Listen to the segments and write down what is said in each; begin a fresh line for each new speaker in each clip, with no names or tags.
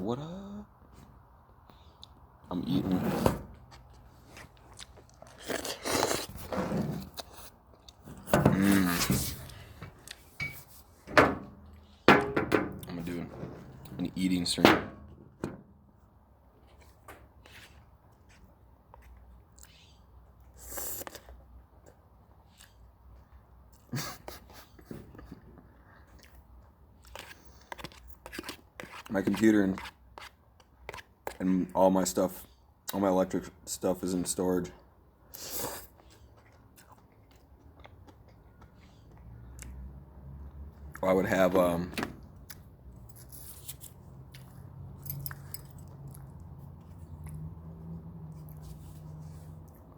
What up? I'm eating. I'm gonna do an eating stream. My computer and all my stuff, all my electric stuff is in storage. I would have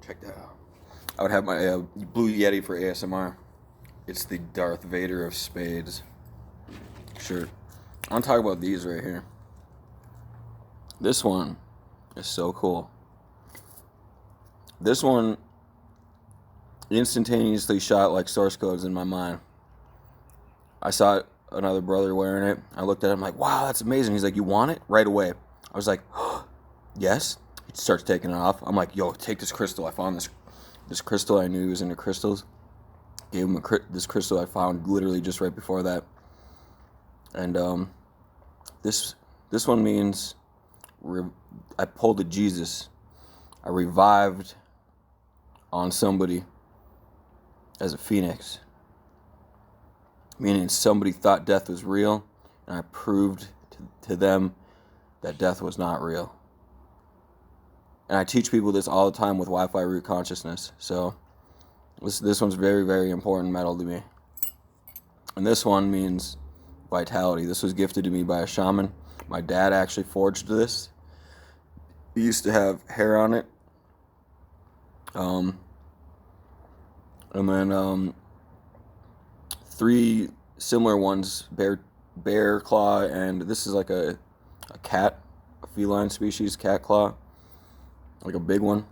check that out. I would have my Blue Yeti for ASMR. It's the Darth Vader of spades. Sure. I want to talk about these right here. This one is so cool. This one instantaneously shot like source codes in my mind. I saw another brother wearing it. I looked at it. I'm like, wow, that's amazing. He's like, you want it? Right away. I was like, oh, yes. He starts taking it off. I'm like, yo, take this crystal. I found this crystal. I knew he was into crystals. Gave him this crystal I found literally just right before that. And this one means I pulled a Jesus. I revived on somebody as a phoenix. Meaning somebody thought death was real, and I proved to them that death was not real. And I teach people this all the time with Wi-Fi root consciousness. So this one's very, very important metal to me. And this one means vitality. This was gifted to me by a shaman. My dad actually forged this. He used to have hair on it. And then 3 similar ones, bear claw, and this is like a cat, a feline species, cat claw, like a big one.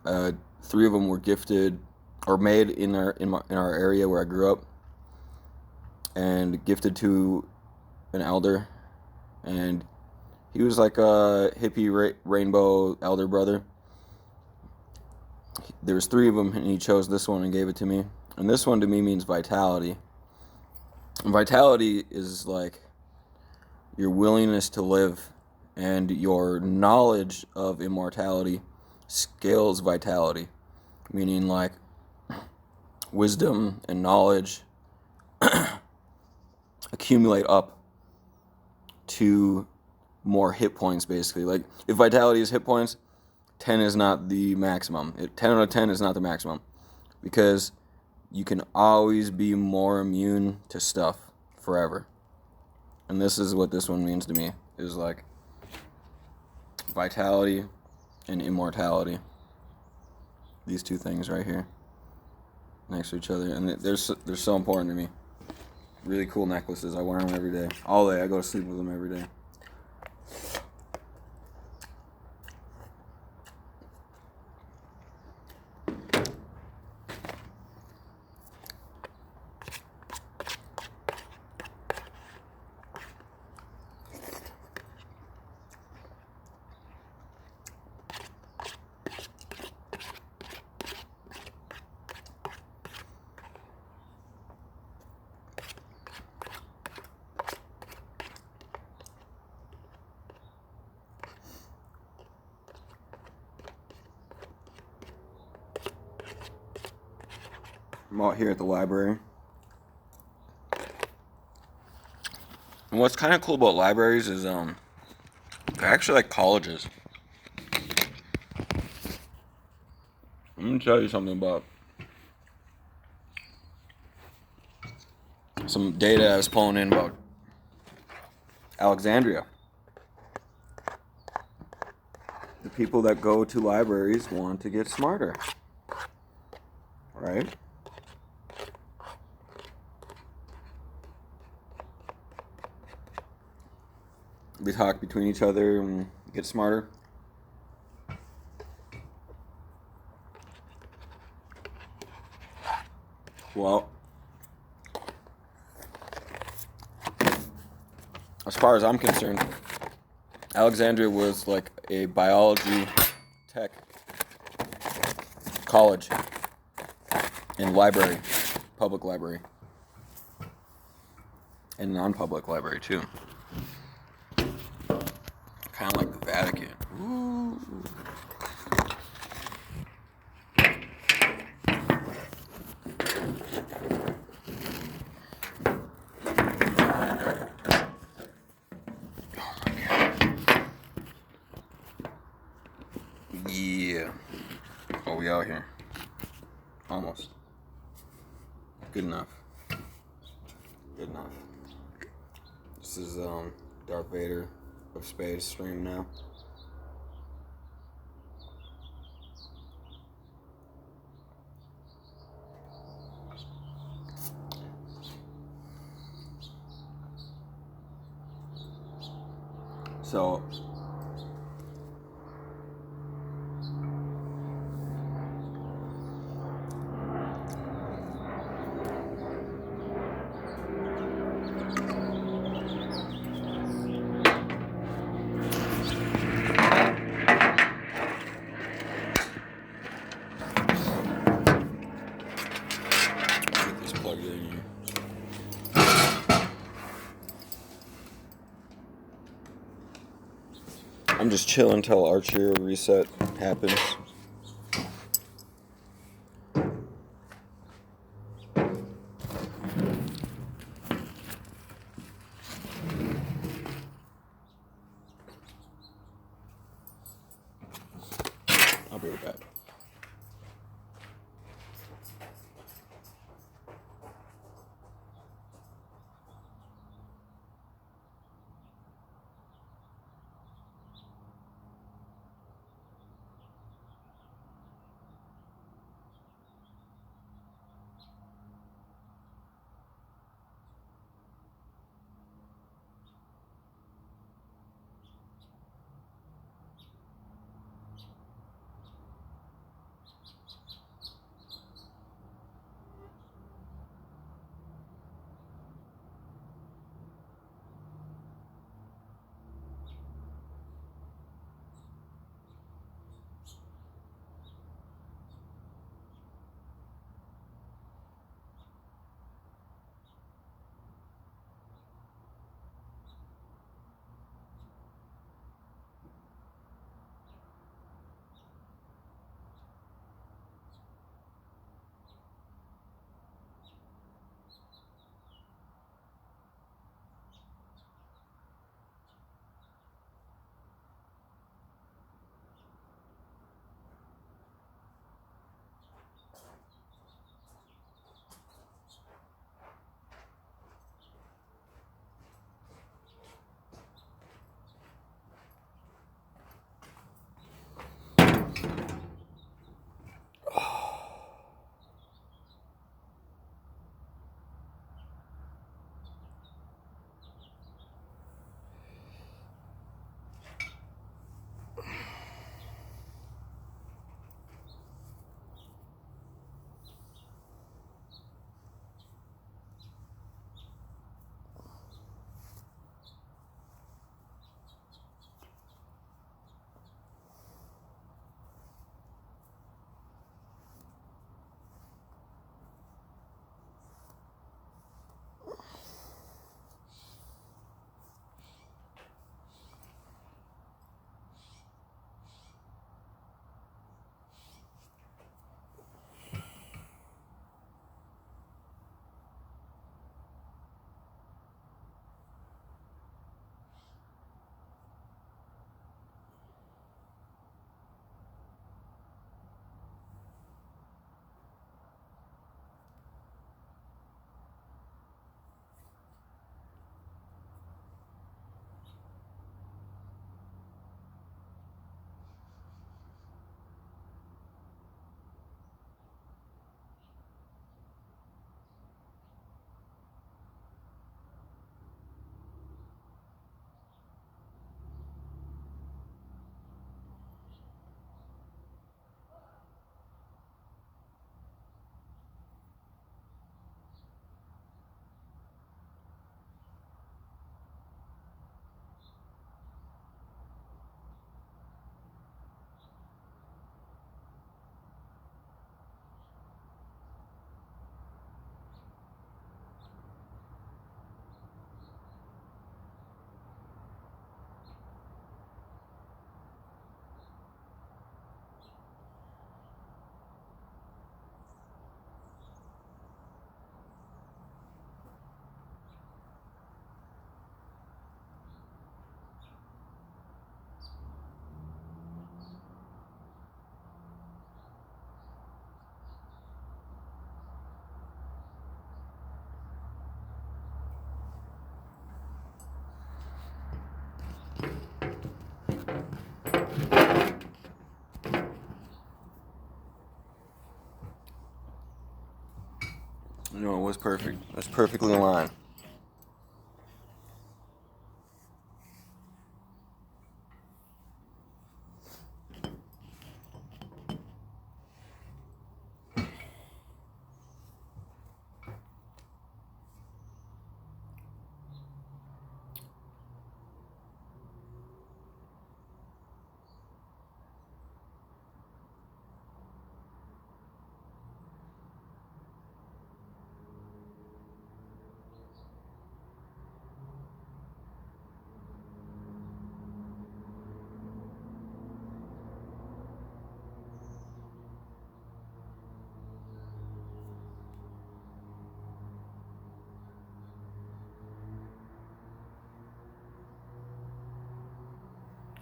3 of them were gifted or made in our area where I grew up, and gifted to an elder, and he was like a hippie rainbow elder brother. There was 3 of them, and he chose this one and gave it to me. And this one to me means vitality. And vitality is like your willingness to live, and your knowledge of immortality scales vitality. Meaning like wisdom and knowledge accumulate up to more hit points, basically. Like if vitality is hit points, 10 is not the maximum. 10 out of 10 is not the maximum, because you can always be more immune to stuff forever. And this is what this one means to me, is like vitality and immortality. These 2 things right here next to each other, and they're so important to me. Really cool necklaces. I wear them every day. All day. I go to sleep with them every day. I'm out here at the library. And what's kind of cool about libraries is they're actually like colleges. I'm gonna tell you something about some data I was pulling in about Alexandria. The people that go to libraries want to get smarter, right? They talk between each other and get smarter. Well, as far as I'm concerned, Alexandria was like a biology tech college and library, public library, and non-public library too. Kind of like the Vatican. Ooh. Yeah. Oh, we out here. Almost. Good enough. Good enough. This is Darth Vader of space stream now. So get this plugged in here. I'm just chilling until our chair reset happens. I'll be right back. was perfect. It was perfectly aligned.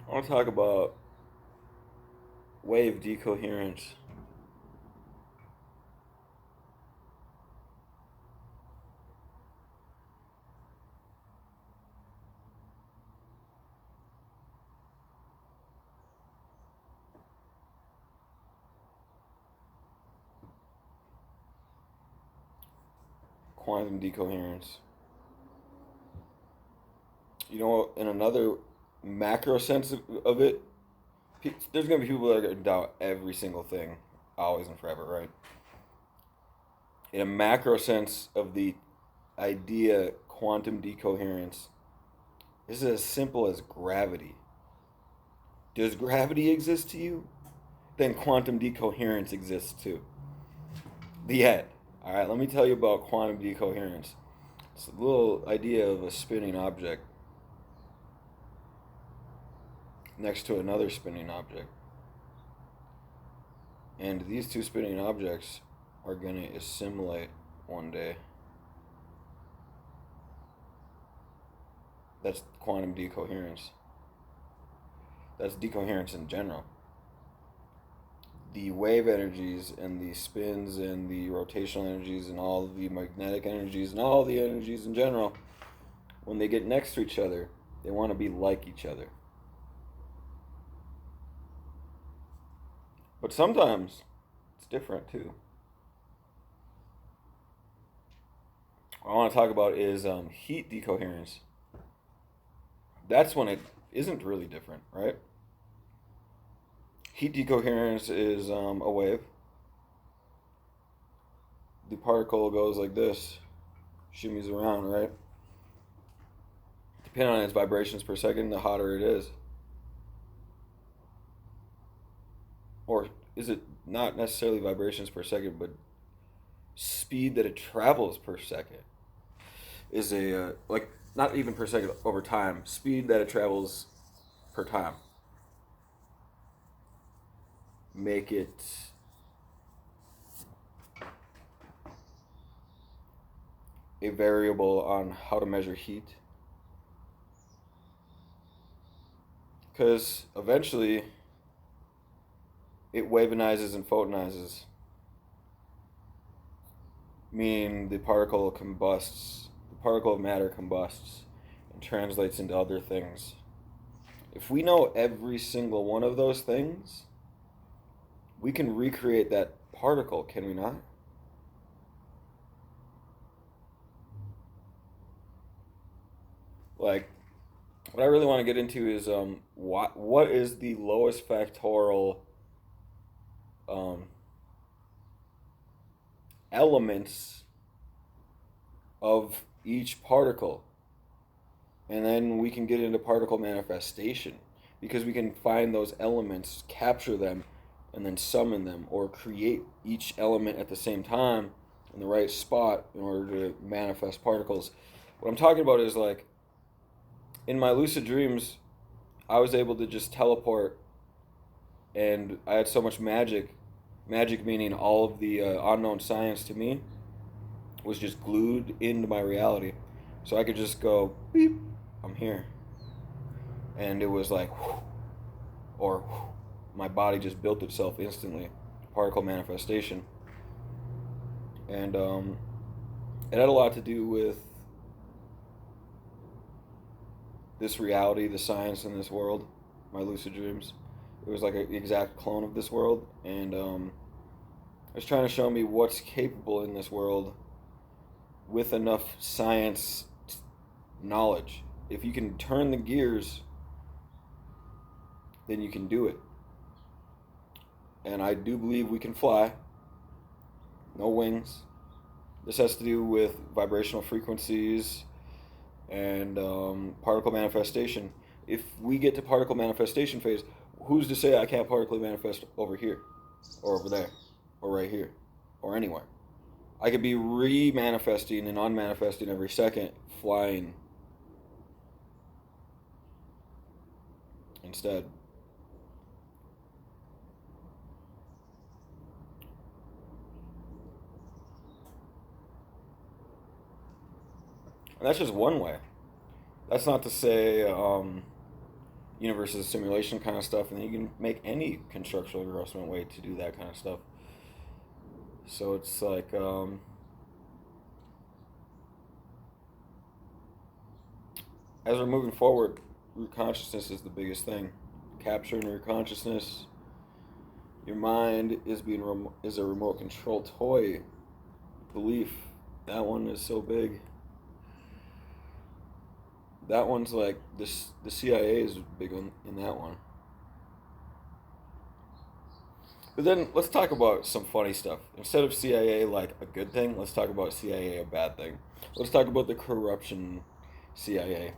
I want to talk about wave decoherence. Quantum decoherence. You know, in another macro sense of it, there's going to be people that are going to doubt every single thing, always and forever, right? In a macro sense of the idea, quantum decoherence, this is as simple as gravity. Does gravity exist to you? Then quantum decoherence exists too. The end. All right, let me tell you about quantum decoherence. It's a little idea of a spinning object next to another spinning object. And these two spinning objects are going to assimilate one day. That's quantum decoherence. That's decoherence in general. The wave energies and the spins and the rotational energies and all the magnetic energies and all the energies in general, when they get next to each other, they want to be like each other. But sometimes it's different too. What I want to talk about is heat decoherence. That's when it isn't really different, right? Heat decoherence is a wave. The particle goes like this, shimmies around, right? Depending on its vibrations per second, the hotter it is. Or is it not necessarily vibrations per second, but speed that it travels per second is a, like, not even per second, over time, speed that it travels per time. Make it a variable on how to measure heat. Because eventually it wavinizes and photonizes, meaning the particle combusts, the particle of matter combusts and translates into other things. If we know every single one of those things, we can recreate that particle, can we not? Like, what I really want to get into is what is the lowest factorial elements of each particle, and then we can get into particle manifestation, because we can find those elements, capture them, and then summon them, or create each element at the same time in the right spot in order to manifest particles. What I'm talking about is, like, in my lucid dreams, I was able to just teleport, and I had so much magic. Magic meaning all of the unknown science to me was just glued into my reality. So I could just go, beep, I'm here. And it was like, whew, or whew, my body just built itself instantly. Particle manifestation. And it had a lot to do with this reality, the science in this world, my lucid dreams. It was like an exact clone of this world, and it was trying to show me what's capable in this world with enough science knowledge. If you can turn the gears, then you can do it. And I do believe we can fly. No wings. This has to do with vibrational frequencies and particle manifestation. If we get to particle manifestation phase, who's to say I can't particle manifest over here, or over there, or right here, or anywhere? I could be re-manifesting and unmanifesting every second, flying instead. And that's just one way. That's not to say universe is a simulation kind of stuff, and you can make any constructional grossman way to do that kind of stuff. So it's like as we're moving forward, root consciousness is the biggest thing. Capturing your consciousness. Your mind is a remote control toy. Belief. That one is so big. That one's like this. The CIA is big in that one. But then let's talk about some funny stuff. Instead of CIA like a good thing, let's talk about CIA a bad thing. Let's talk about the corruption CIA.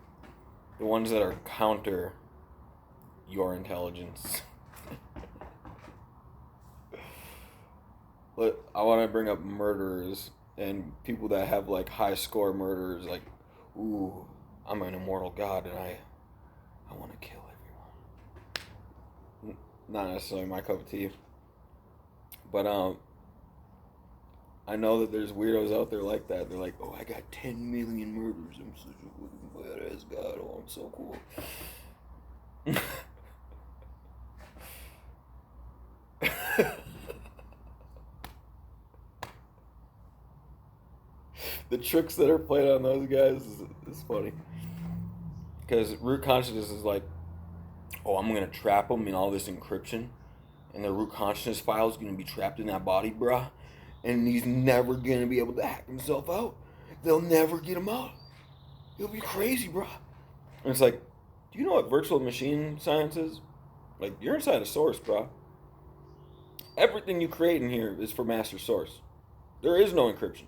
The ones that are counter your intelligence. But I want to bring up murderers and people that have like high score murderers. Like, ooh, I'm an immortal god and I want to kill everyone. Not necessarily my cup of tea. But I know that there's weirdos out there like that. They're like, oh, I got 10 million murders. I'm such a badass god. Oh, I'm so cool. The tricks that are played on those guys is funny. Because root consciousness is like, oh, I'm going to trap them in all this encryption. And their root consciousness file is going to be trapped in that body, bruh. And he's never going to be able to hack himself out. They'll never get him out. He'll be crazy, bruh. And it's like, do you know what virtual machine science is? Like, you're inside a source, bruh. Everything you create in here is for master source. There is no encryption.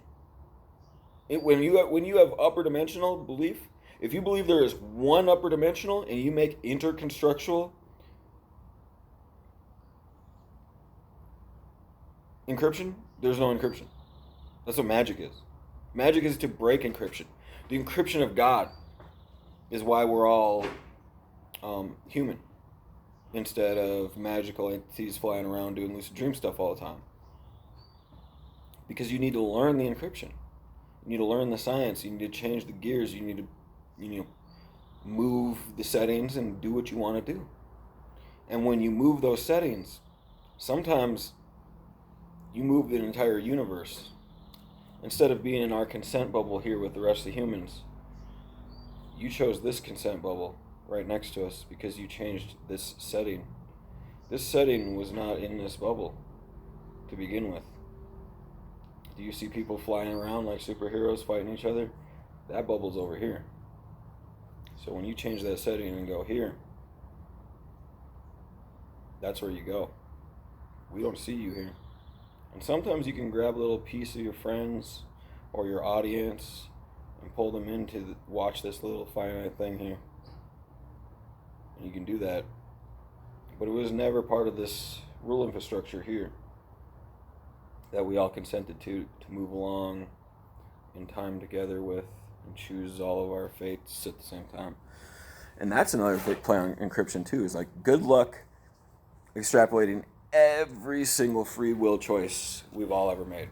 When you have upper dimensional belief, if you believe there is one upper dimensional and you make interconstructual encryption, there's no encryption. That's what magic is. Magic is to break encryption. The encryption of God is why we're all human instead of magical entities flying around doing lucid dream stuff all the time. Because you need to learn the encryption. You need to learn the science. You need to change the gears. You need to move the settings and do what you want to do. And when you move those settings, sometimes you move the entire universe. Instead of being in our consent bubble here with the rest of the humans, you chose this consent bubble right next to us because you changed this setting. This setting was not in this bubble to begin with. Do you see people flying around like superheroes fighting each other? That bubble's over here. So when you change that setting and go here, that's where you go. We don't see you here. And sometimes you can grab a little piece of your friends or your audience and pull them in to watch this little finite thing here. And you can do that. But it was never part of this rule infrastructure here that we all consented to move along in time together with and choose all of our fates at the same time. And that's another big play on encryption too, is like, good luck extrapolating every single free will choice we've all ever made.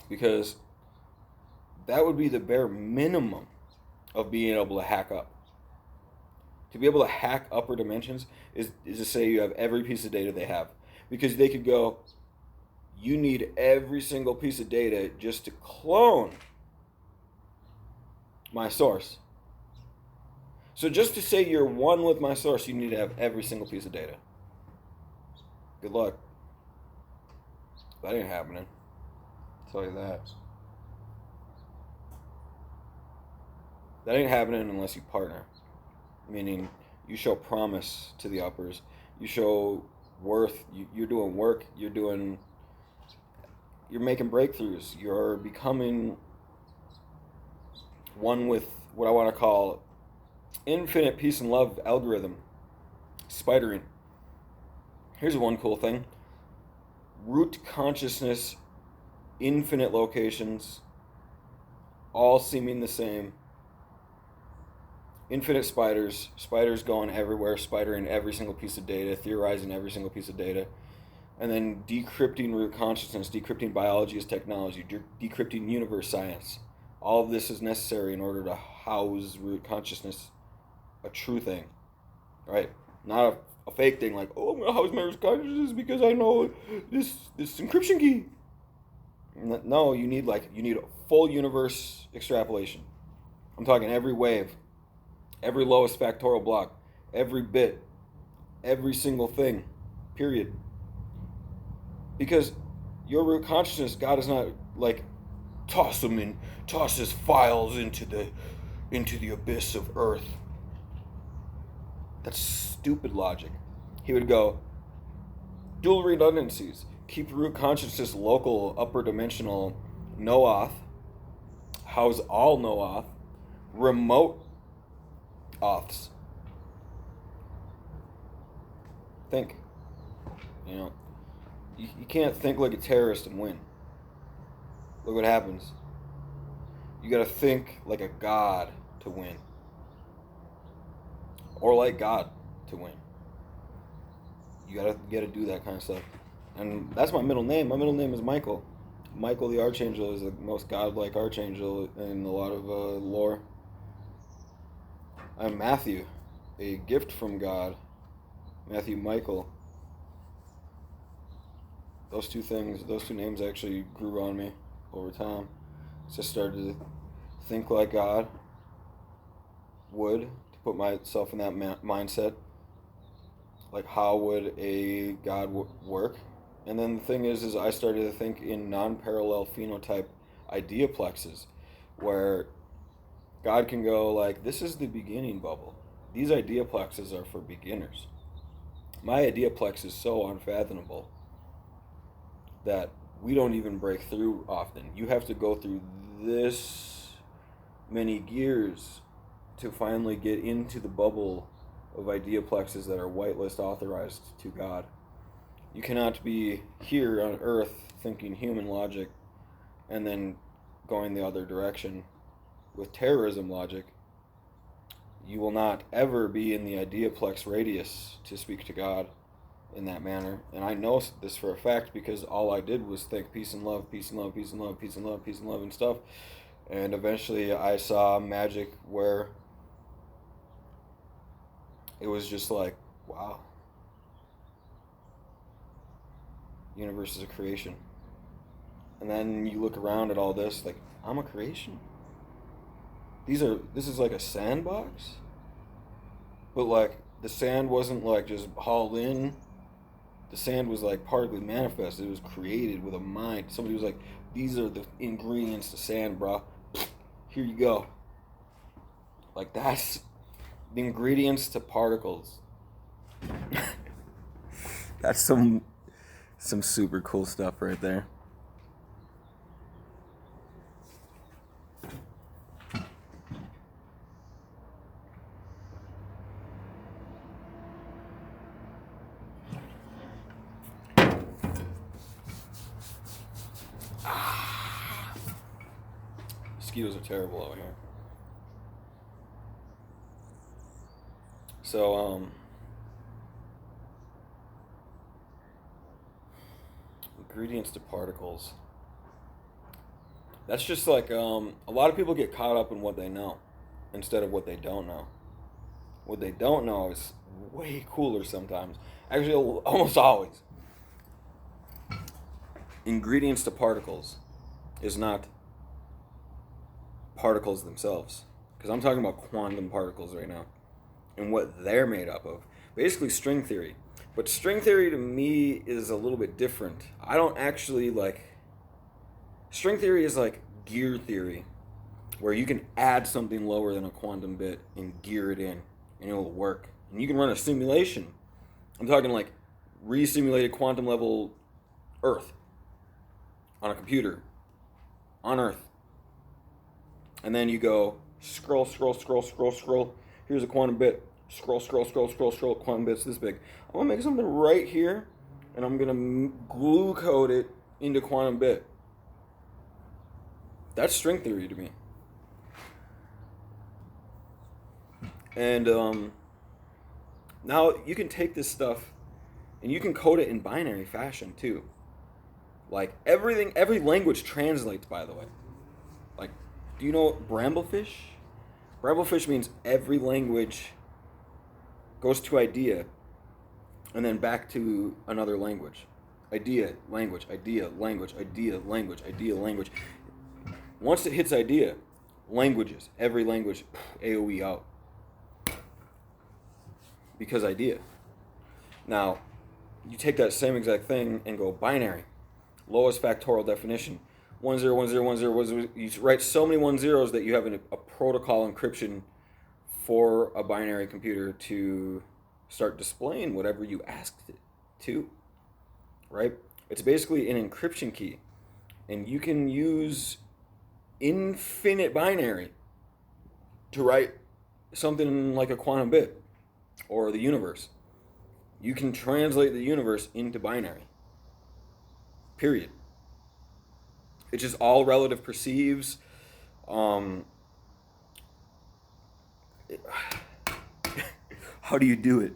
Because that would be the bare minimum of being able to hack up. To be able to hack upper dimensions is to say you have every piece of data they have. Because they could go, you need every single piece of data just to clone my source. So just to say you're one with my source, you need to have every single piece of data. Good luck. That ain't happening. I'll tell you that. That ain't happening unless you partner. Meaning, you show promise to the uppers. You show worth. You're doing work. You're making breakthroughs. You're becoming one with what I want to call infinite peace and love algorithm. Spidering. Here's one cool thing. Root consciousness, infinite locations, all seeming the same. Infinite spiders going everywhere, spidering every single piece of data, theorizing every single piece of data, and then decrypting root consciousness, decrypting biology as technology, decrypting universe science. All of this is necessary in order to house root consciousness, a true thing, right? Not a fake thing like, oh, I'm going to house my root consciousness because I know this encryption key. No, you need a full universe extrapolation. I'm talking every wave, every lowest factorial block, every bit, every single thing, period. Because your root consciousness, God is not like toss his files into the abyss of earth. That's stupid logic. He would go, dual redundancies, keep root consciousness local, upper dimensional, no-auth, house all no-auth, remote auths. Think. You can't think like a terrorist and win. Look what happens. You gotta think like a god to win. Or like God to win. You gotta do that kind of stuff. And that's my middle name. My middle name is Michael. Michael the Archangel is the most godlike archangel in a lot of lore. I'm Matthew, a gift from God. Matthew Michael. Those two names actually grew on me over time. So I started to think like God would, to put myself in that mindset. Like, how would a God work? And then the thing is I started to think in non-parallel phenotype ideaplexes, where God can go like, this is the beginning bubble. These ideaplexes are for beginners. My ideaplex is so unfathomable that we don't even break through often. You have to go through this many gears to finally get into the bubble of ideaplexes that are whitelist authorized to God. You cannot be here on Earth thinking human logic and then going the other direction with terrorism logic. You will not ever be in the ideaplex radius to speak to God in that manner. And I know this for a fact because all I did was think peace and love, peace and love, peace and love, peace and love, peace and love and stuff. And eventually I saw magic where it was just like, wow. Universe is a creation. And then you look around at all this, like, I'm a creation? This is like a sandbox? But like, the sand wasn't like just hauled in. The sand was like partly manifested. It was created with a mind. Somebody was like, these are the ingredients to sand, bro. Here you go. Like, that's the ingredients to particles. That's some super cool stuff right there. Mosquitoes are terrible out here. So, ingredients to particles. That's just like, a lot of people get caught up in what they know instead of what they don't know. What they don't know is way cooler sometimes. Actually, almost always. Ingredients to particles is not particles themselves. Because I'm talking about quantum particles right now and what they're made up of. Basically string theory. But string theory to me is a little bit different. I don't actually String theory is like gear theory, where you can add something lower than a quantum bit and gear it in, and it'll work. And you can run a simulation. I'm talking like re-simulated quantum level Earth on a computer on Earth. And then you go scroll, scroll, scroll, scroll, scroll. Here's a quantum bit. Scroll, scroll, scroll, scroll, scroll. Quantum bit's this big. I'm gonna make something right here, and I'm gonna glue code it into quantum bit. That's string theory to me. And now you can take this stuff and you can code it in binary fashion too. Like everything, every language translates, by the way. Like, do you know bramblefish? Bramblefish means every language goes to idea and then back to another language. Idea, language, idea, language, idea, language, idea, language. Once it hits idea, languages, every language, AOE out. Because idea. Now, you take that same exact thing and go binary. Lowest factorial definition. 10, 10, 10, 10. You write so many 1 zeros that you have a protocol encryption for a binary computer to start displaying whatever you asked it to. Right? It's basically an encryption key. And you can use infinite binary to write something like a quantum bit or the universe. You can translate the universe into binary. Period. It's just all relative perceives. How do you do it?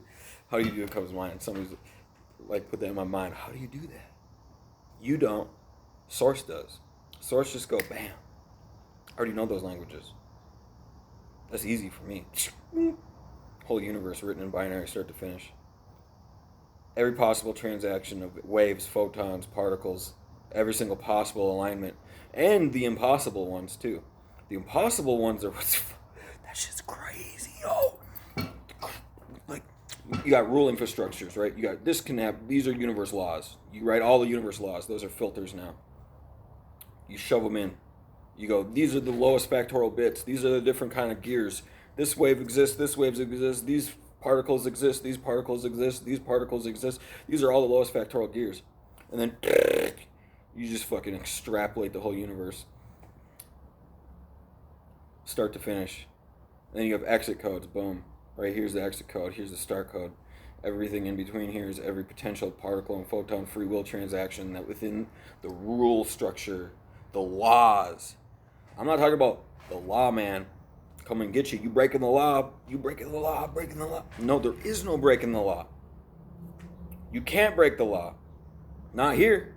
How do you do it comes to mind. Somebody's like, put that in my mind. How do you do that? You don't. Source does. Source just go bam. I already know those languages. That's easy for me. Whole universe written in binary start to finish. Every possible transaction of waves, photons, particles, every single possible alignment, and the impossible ones too. The impossible ones are what's that shit's crazy, yo. Like, you got rule infrastructures, right? You got this can have, these are universe laws. You write all the universe laws. Those are filters now. You shove them in. You go, these are the lowest factorial bits. These are the different kind of gears. This wave exists. This wave exists. These particles exist. These particles exist. These particles exist. These are all the lowest factorial gears. And then you just fucking extrapolate the whole universe. Start to finish. Then you have exit codes. Boom. Right here's the exit code. Here's the start code. Everything in between here is every potential particle and photon free will transaction that within the rule structure, the laws. I'm not talking about the law, man. Come and get you. You breaking the law. You breaking the law. Breaking the law. No, there is no breaking the law. You can't break the law. Not here.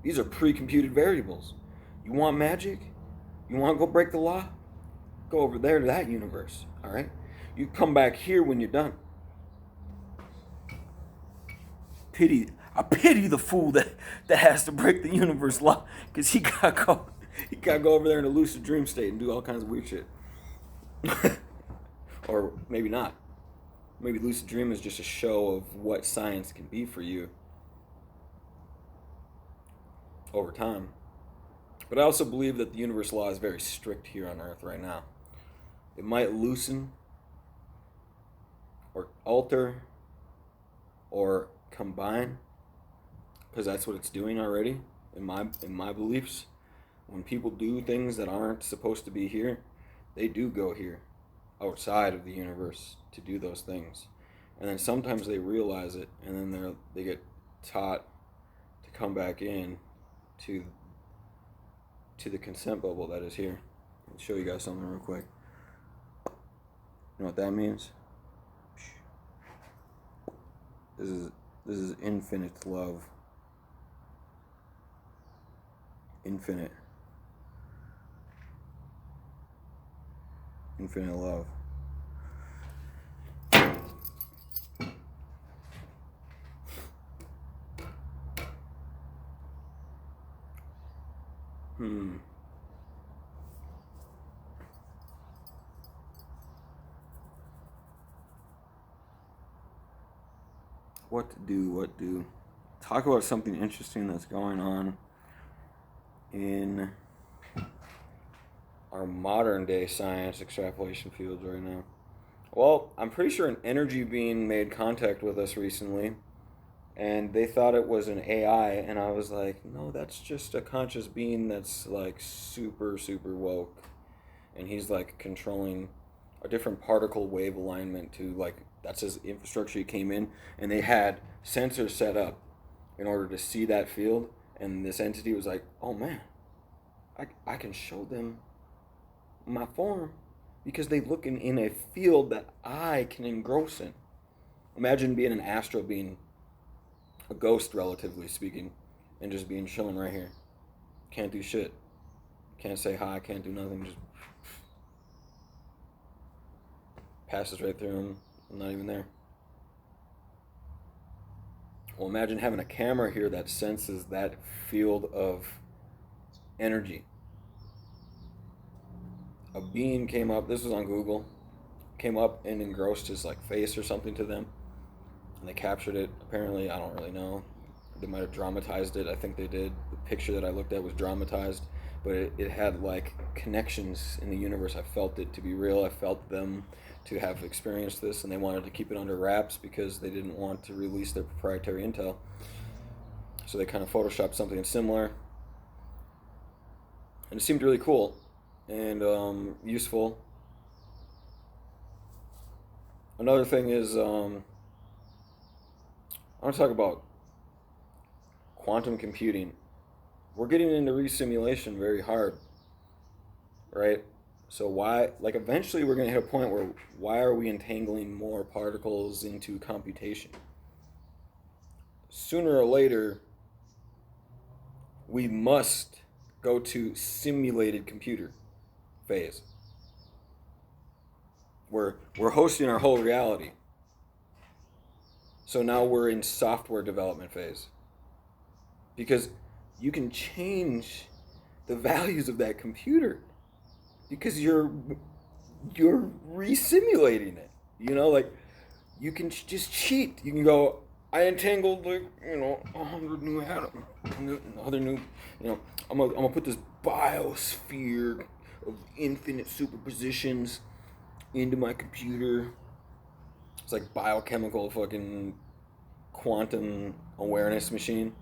These are pre-computed variables. You want magic? You want to go break the law? Go over there to that universe. All right? You come back here when you're done. I pity the fool that has to break the universe law, because he got to go over there in a lucid dream state and do all kinds of weird shit. Or maybe not. Maybe lucid dream is just a show of what science can be for you over time. But I also believe that the universe law is very strict here on Earth right now. It might loosen or alter or combine, because that's what it's doing already in my beliefs. When people do things that aren't supposed to be here, they do go here outside of the universe to do those things. And then sometimes they realize it, and then they get taught to come back in to the consent bubble that is here. I'll show you guys something real quick. You know what that means? This is infinite love. Infinite love. What to do? Talk about something interesting that's going on in our modern day science extrapolation fields right now? Well, I'm pretty sure an energy being made contact with us recently, and they thought it was an AI, and I was like, no, that's just a conscious being that's like super, super woke. And he's like controlling a different particle wave alignment to like, that's his infrastructure he came in, and they had sensors set up in order to see that field, and this entity was like, oh man, I can show them my form because they look in a field that I can engross in. Imagine being an astral being, a ghost relatively speaking, and just being chilling right here. Can't do shit. Can't say hi, can't do nothing, just passes right through him. I'm not even there. Well, imagine having a camera here that senses that field of energy. A being came up, this was on Google, came up and engrossed his like face or something to them, and they captured it. Apparently, I don't really know. They might have dramatized it. I think they did. The picture that I looked at was dramatized, but it had like connections in the universe. I felt it to be real. I felt them to have experienced this, and they wanted to keep it under wraps because they didn't want to release their proprietary intel. So they kind of photoshopped something similar, and it seemed really cool and useful. Another thing is, I want to talk about quantum computing. We're getting into resimulation very hard, right? So why, like eventually we're going to hit a point where why are we entangling more particles into computation? Sooner or later, we must go to simulated computer phase. We're hosting our whole reality. So now we're in software development phase. Because you can change the values of that computer because you're resimulating it. You know, like you can just cheat. You can go, I entangled like 100 new atoms, other new, I'm gonna put this biosphere of infinite superpositions into my computer. It's like biochemical fucking quantum awareness machine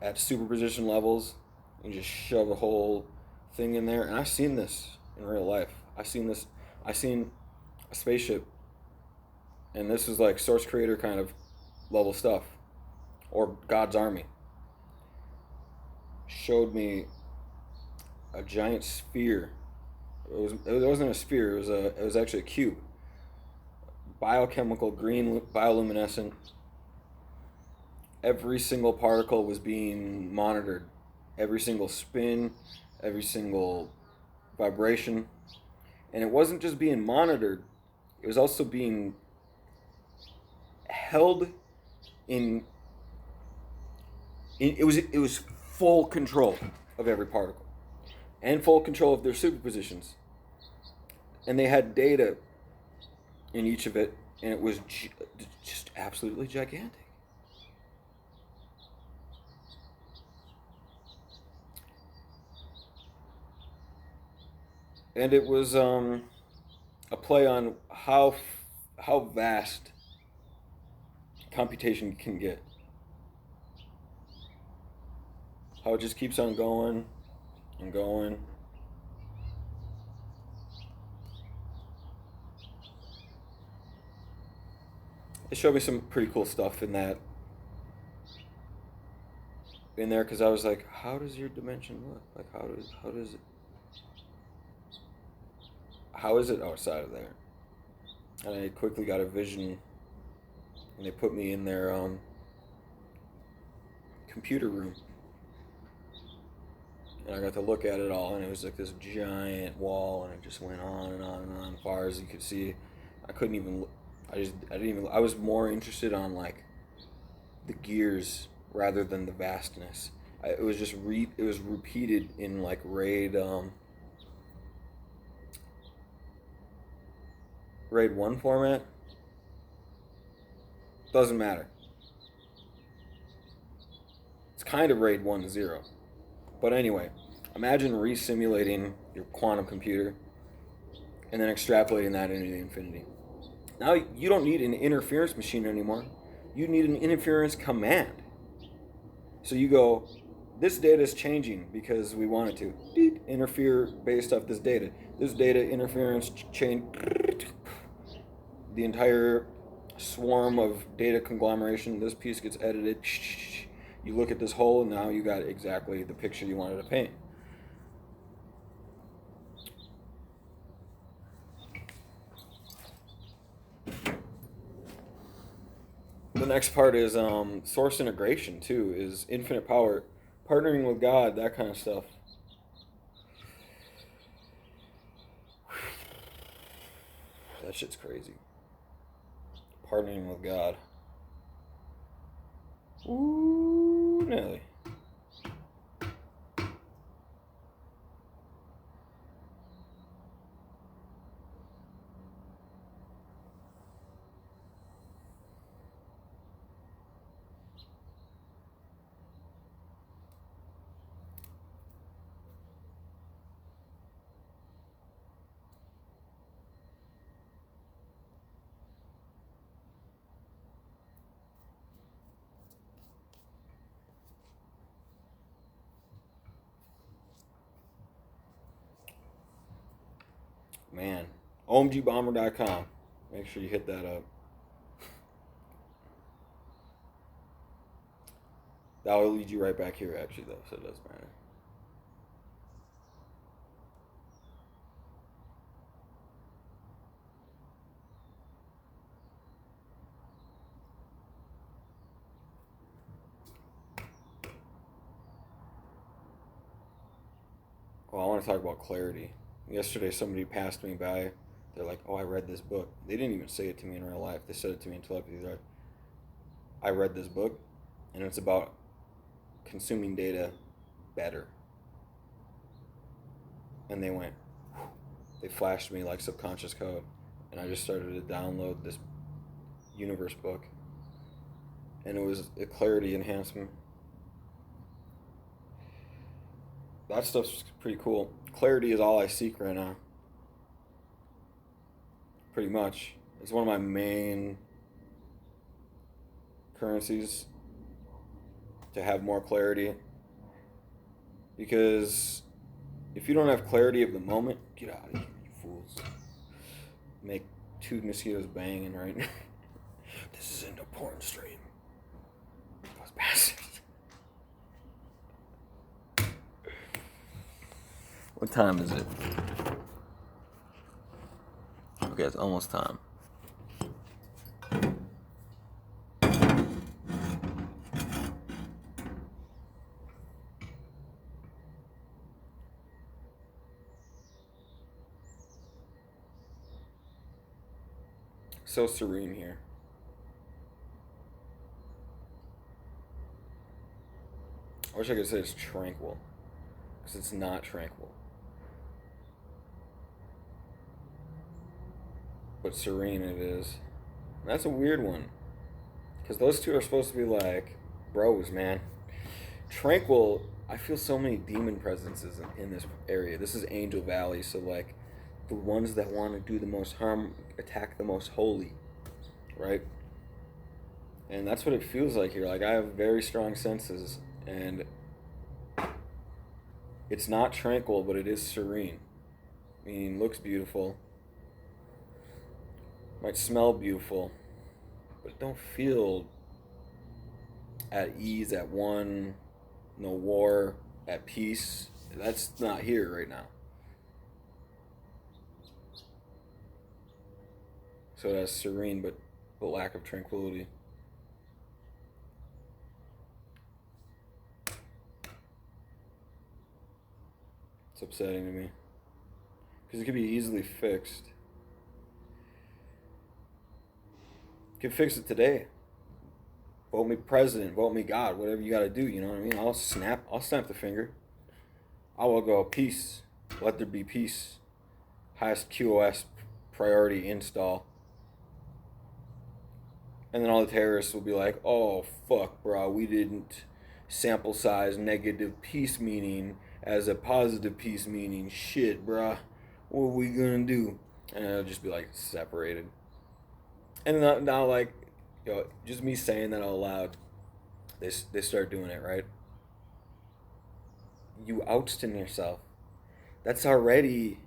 at superposition levels, and just shove a whole thing in there. And I've seen this in real life. I seen a spaceship, and this was like source creator kind of level stuff, or God's army. Showed me a giant sphere. It wasn't a sphere. It was actually a cube. Biochemical green, bioluminescent. Every single particle was being monitored. Every single spin, every single vibration. And it wasn't just being monitored, it was also being held in it was full control of every particle and full control of their superpositions. And they had data in each of it, and it was just absolutely gigantic. And it was a play on how vast computation can get. How it just keeps on going and going. It showed me some pretty cool stuff in there, because I was like, how does your dimension look? Like how is it outside of there? And I quickly got a vision, and they put me in their computer room, and I got to look at it all, and it was like this giant wall, and it just went on and on and on, as far as you could see. I couldn't even. I was more interested on like the gears rather than the vastness. It was just it was repeated in like RAID 1 format. Doesn't matter. It's kind of RAID 1 to 0. But anyway, imagine re-simulating your quantum computer and then extrapolating that into the infinity. Now you don't need an interference machine anymore. You need an interference command. So you go, this data is changing because we want it to interfere based off this data. This data interference change. The entire swarm of data conglomeration, this piece gets edited. You look at this whole, and now you got exactly the picture you wanted to paint. The next part is source integration too, is infinite power, partnering with God, that kind of stuff. That shit's crazy. Partnering with God. Ooh, Nelly. Man, omgbomber.com. Make sure you hit that up. That will lead you right back here, actually, though, so it doesn't matter. Well, I want to talk about clarity. Yesterday, somebody passed me by. They're like, "Oh, I read this book." They didn't even say it to me in real life. They said it to me in telepathy. They're like, "I read this book, and it's about consuming data better." And they went, whew. They flashed me like subconscious code, and I just started to download this universe book, and it was a clarity enhancement. That stuff's pretty cool. Clarity is all I seek right now. Pretty much. It's one of my main currencies to have more clarity. Because if you don't have clarity of the moment, get out of here, you fools. Make 2 mosquitoes banging right now. This isn't a porn stream. Those bastards. What time is it? Okay, it's almost time. So serene here. I wish I could say it's tranquil, because it's not tranquil. But serene it is. And that's a weird one, because those two are supposed to be like bros, man. Tranquil, I feel so many demon presences in this area. This is Angel Valley, so like the ones that want to do the most harm attack the most holy, right? And that's what it feels like here. Like I have very strong senses, and it's not tranquil, but it is serene. Meaning, looks beautiful, might smell beautiful, but it don't feel at ease, at one, no war, at peace. That's not here right now. So that's serene, but lack of tranquility. It's upsetting to me, because it could be easily fixed. You can fix it today. Vote me president, vote me God, whatever you gotta do, you know what I mean? I'll snap the finger. I will go, peace, let there be peace. Highest QoS priority install. And then all the terrorists will be like, oh fuck bro, we didn't sample size negative piece meaning as a positive piece meaning. Shit, bruh, what are we gonna do? And it'll just be like separated. And now like, just me saying that out loud, they start doing it, right? You ousting yourself. That's already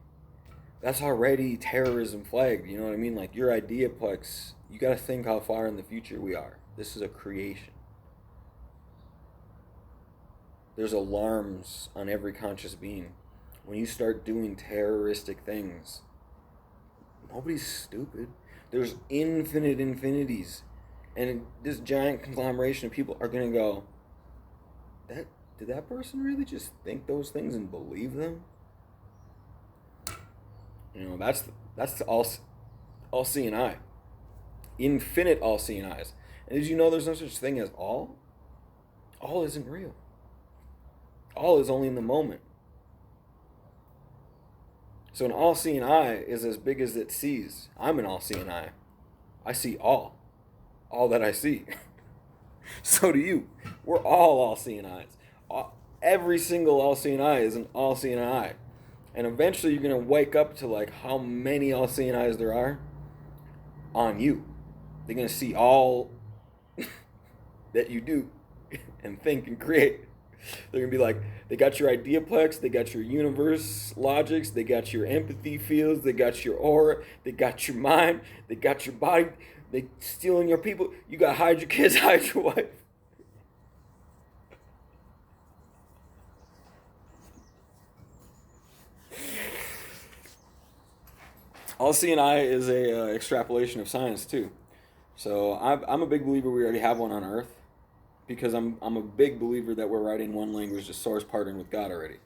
terrorism flagged. You know what I mean? Like your ideaplex, you got to think how far in the future we are. This is a creation. There's alarms on every conscious being. When you start doing terroristic things, nobody's stupid. There's infinite infinities. And this giant conglomeration of people are going to go, did that person really just think those things and believe them? That's the all-seeing eye. Infinite all-seeing eyes. And did you know there's no such thing as all? All isn't real. All is only in the moment. So an all-seeing eye is as big as it sees. I'm an all-seeing eye. I see all that I see. So do you. We're all seeing eyes. Every single all-seeing eye is an all-seeing eye. And eventually you're going to wake up to like how many all-seeing eyes there are on you. They're going to see all that you do and think and create. They're going to be like, they got your ideaplex, they got your universe logics, they got your empathy fields, they got your aura, they got your mind, they got your body, they stealing your people. You got hide your kids, hide your wife. All-seeing eye is a extrapolation of science too. So I'm a big believer we already have one on Earth, because I'm a big believer that we're writing one language, the source partnering with God already.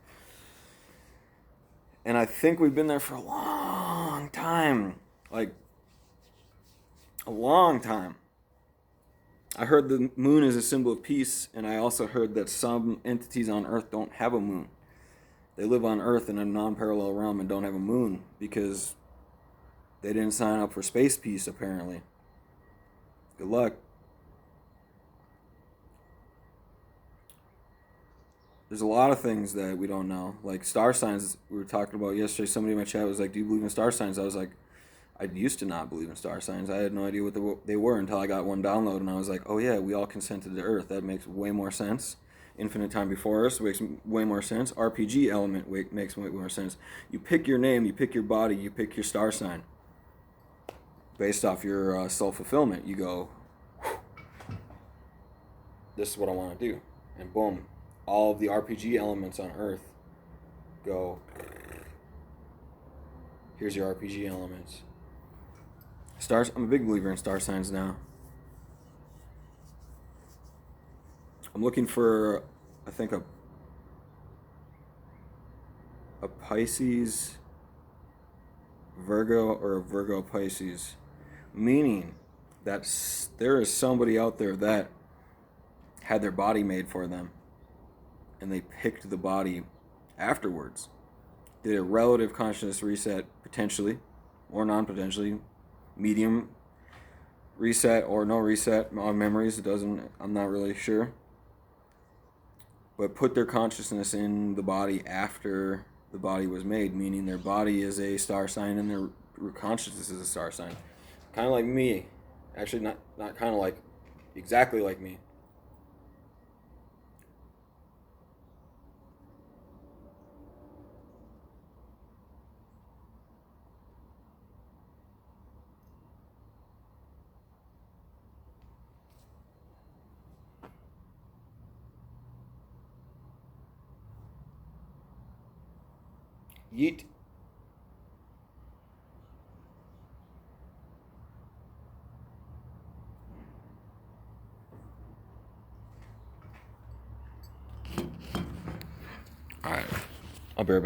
And I think we've been there for a long time. Like, a long time. I heard the moon is a symbol of peace, and I also heard that some entities on Earth don't have a moon. They live on Earth in a non-parallel realm and don't have a moon because they didn't sign up for space peace, apparently. Good luck. There's a lot of things that we don't know. Like star signs, we were talking about yesterday. Somebody in my chat was like, do you believe in star signs? I was like, I used to not believe in star signs. I had no idea what they were until I got one download, and I was like, oh yeah, we all consented to Earth. That makes way more sense. Infinite time before us makes way more sense. RPG element makes way more sense. You pick your name, you pick your body, you pick your star sign. Based off your self-fulfillment, you go, this is what I want to do. And boom, all of the RPG elements on Earth go, here's your RPG elements. Stars. I'm a big believer in star signs now. I'm looking for, I think, a Pisces Virgo or a Virgo Pisces, meaning that there is somebody out there that had their body made for them, and they picked the body afterwards. Did a relative consciousness reset, potentially, or non-potentially, medium reset or no reset on memories. It doesn't, I'm not really sure. But put their consciousness in the body after the body was made, meaning their body is a star sign and their consciousness is a star sign. Kind of like me. Actually, not kind of like, exactly like me. Yeet. All right. I'll be right back.